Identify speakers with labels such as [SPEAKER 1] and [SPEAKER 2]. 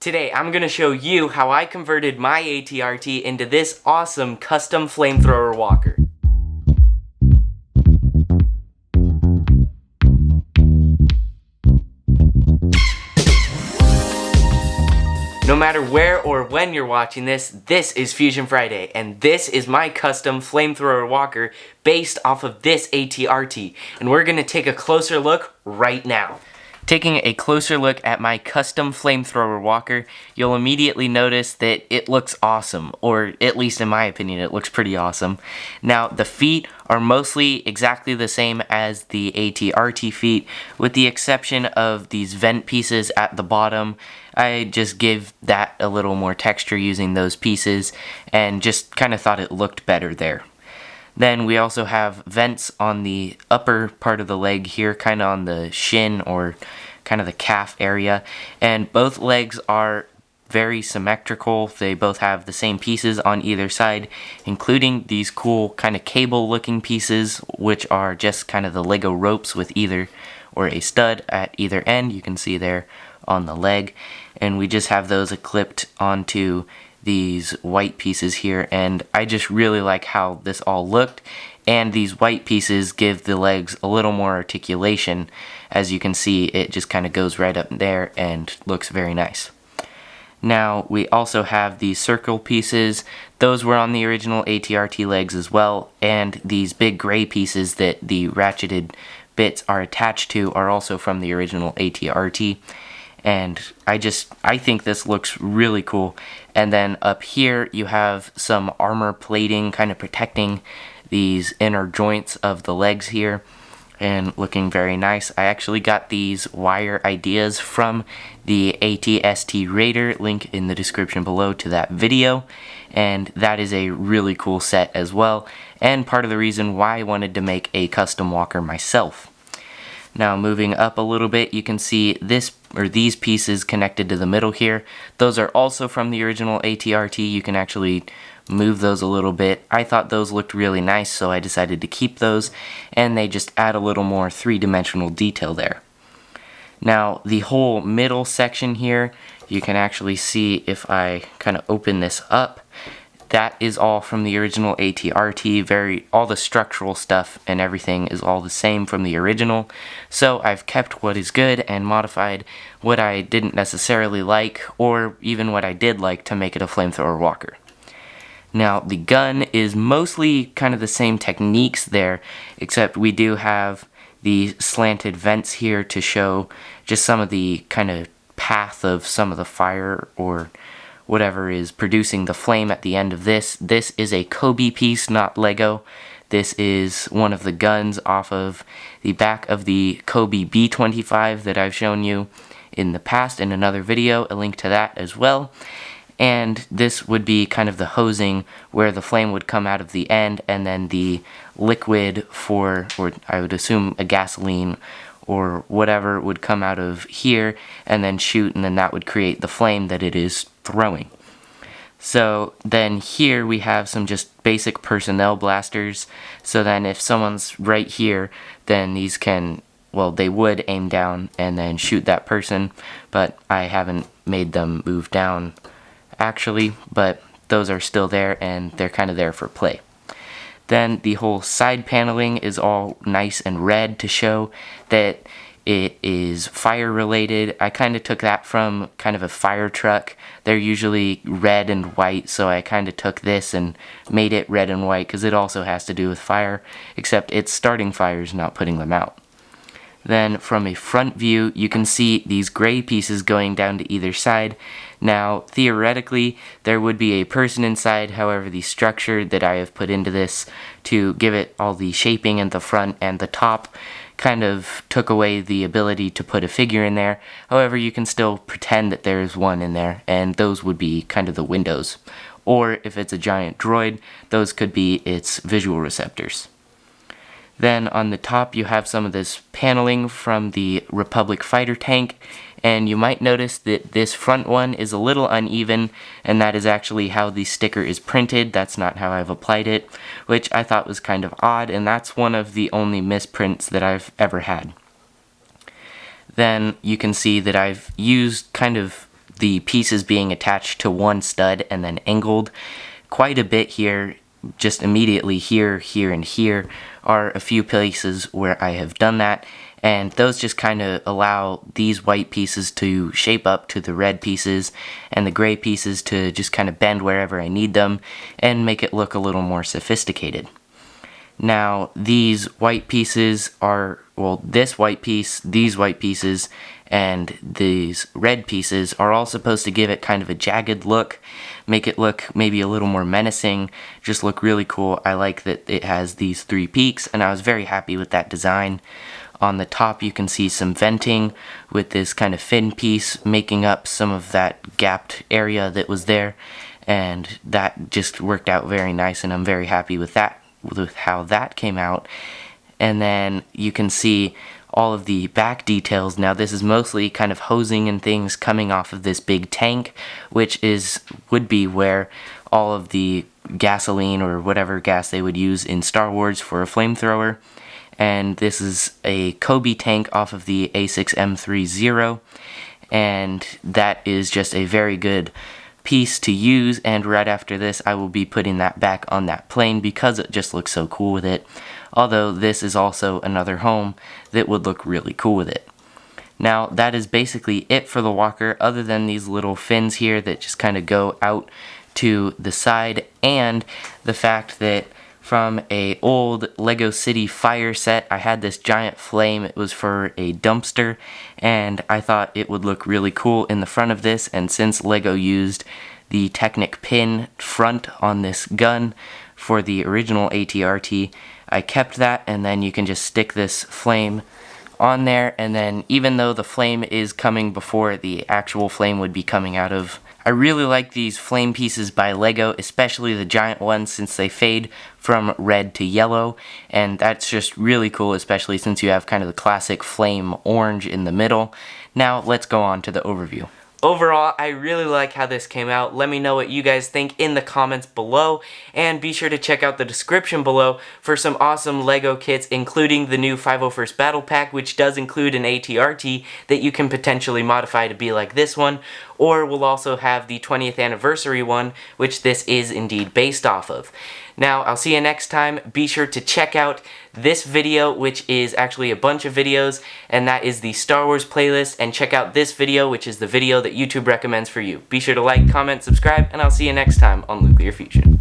[SPEAKER 1] Today, I'm going to show you how I converted my ATRT into this awesome custom flamethrower walker. No matter where or when you're watching this is Fusion Friday, and this is my custom flamethrower walker based off of this ATRT, and we're going to take a closer look right now. Taking a closer look at my custom flamethrower walker, you'll immediately notice that it looks awesome, or at least in my opinion, it looks pretty awesome. Now, the feet are mostly exactly the same as the ATRT feet, with the exception of these vent pieces at the bottom. I just give that a little more texture using those pieces, and just kind of thought it looked better there. Then we also have vents on the upper part of the leg here, kind of on the shin or kind of the calf area. And both legs are very symmetrical. They both have the same pieces on either side, including these cool kind of cable looking pieces, which are just kind of the Lego ropes with either or a stud at either end. You can see there on the leg. And we just have those clipped onto these white pieces here, and I just really like how this all looked, and these white pieces give the legs a little more articulation. As you can see, it just kind of goes right up there and looks very nice. Now we also have these circle pieces. Those were on the original ATRT legs as well, and these big gray pieces that the ratcheted bits are attached to are also from the original ATRT. And I think this looks really cool. And then up here you have some armor plating kind of protecting these inner joints of the legs here, and looking very nice. I actually got these wire ideas from the ATST Raider, link in the description below to that video, and that is a really cool set as well, and part of the reason why I wanted to make a custom walker myself. Now moving up a little bit, you can see these pieces connected to the middle here. Those are also from the original ATRT. You can actually move those a little bit. I thought those looked really nice, so I decided to keep those, and they just add a little more three-dimensional detail there. Now the whole middle section here, you can actually see if I kind of open this up. That is all from the original ATRT. All the structural stuff and everything is all the same from the original. So I've kept what is good and modified what I didn't necessarily like, or even what I did like, to make it a flamethrower walker. Now the gun is mostly kind of the same techniques there, except we do have the slanted vents here to show just some of the kind of path of some of the fire or whatever is producing the flame at the end of this. This is a Kobe piece, not Lego. This is one of the guns off of the back of the Kobe B25 that I've shown you in the past in another video, a link to that as well. And this would be kind of the hosing where the flame would come out of the end, and then the liquid or I would assume a gasoline or whatever would come out of here and then shoot, and then that would create the flame that it is throwing. So then here we have some just basic personnel blasters. So then if someone's right here, then these can, well, they would aim down and then shoot that person, but I haven't made them move down actually, but those are still there, and they're kind of there for play. Then the whole side paneling is all nice and red to show that it is fire related. I kind of took that from kind of a fire truck. They're usually red and white, so I kind of took this and made it red and white because it also has to do with fire, except it's starting fires, not putting them out. Then from a front view, you can see these gray pieces going down to either side. Now, theoretically, there would be a person inside. However, the structure that I have put into this to give it all the shaping in the front and the top kind of took away the ability to put a figure in there. However, you can still pretend that there is one in there, and those would be kind of the windows. Or if it's a giant droid, those could be its visual receptors. Then on the top you have some of this paneling from the Republic fighter tank, and you might notice that this front one is a little uneven, and that is actually how the sticker is printed. That's not how I've applied it, which I thought was kind of odd, and that's one of the only misprints that I've ever had. Then you can see that I've used kind of the pieces being attached to one stud and then angled quite a bit here. Just immediately here, here, and here are a few places where I have done that, and those just kind of allow these white pieces to shape up to the red pieces and the gray pieces to just kind of bend wherever I need them and make it look a little more sophisticated. Now these white pieces are, well, this white piece, these white pieces, and these red pieces are all supposed to give it kind of a jagged look, make it look maybe a little more menacing, just look really cool. I like that it has these three peaks, and I was very happy with that design. On the top you can see some venting with this kind of fin piece making up some of that gapped area that was there, and that just worked out very nice, and I'm very happy with that, with how that came out. And then you can see all of the back details. Now this is mostly kind of hosing and things coming off of this big tank, which would be where all of the gasoline or whatever gas they would use in Star Wars for a flamethrower. And this is a Kobe tank off of the A6M30, and that is just a very good piece to use, and right after this I will be putting that back on that plane because it just looks so cool with it. Although this is also another home that would look really cool with it. Now that is basically it for the walker, other than these little fins here that just kind of go out to the side, and the fact that from a old Lego City fire set I had this giant flame. It was for a dumpster, and I thought it would look really cool in the front of this, and since Lego used the Technic pin front on this gun for the original ATRT, I kept that, and then you can just stick this flame on there, and then even though the flame is coming before the actual flame would be coming out of, I really like these flame pieces by Lego, especially the giant ones, since they fade from red to yellow, and that's just really cool, especially since you have kind of the classic flame orange in the middle. Now let's go on to the overview. Overall, I really like how this came out. Let me know what you guys think in the comments below, and be sure to check out the description below for some awesome Lego kits, including the new 501st Battle Pack, which does include an ATRT that you can potentially modify to be like this one, or we'll also have the 20th anniversary one, which this is indeed based off of. Now, I'll see you next time. Be sure to check out this video, which is actually a bunch of videos, and that is the Star Wars playlist, and check out this video, which is the video that YouTube recommends for you. Be sure to like, comment, subscribe, and I'll see you next time on Luclear Fusion.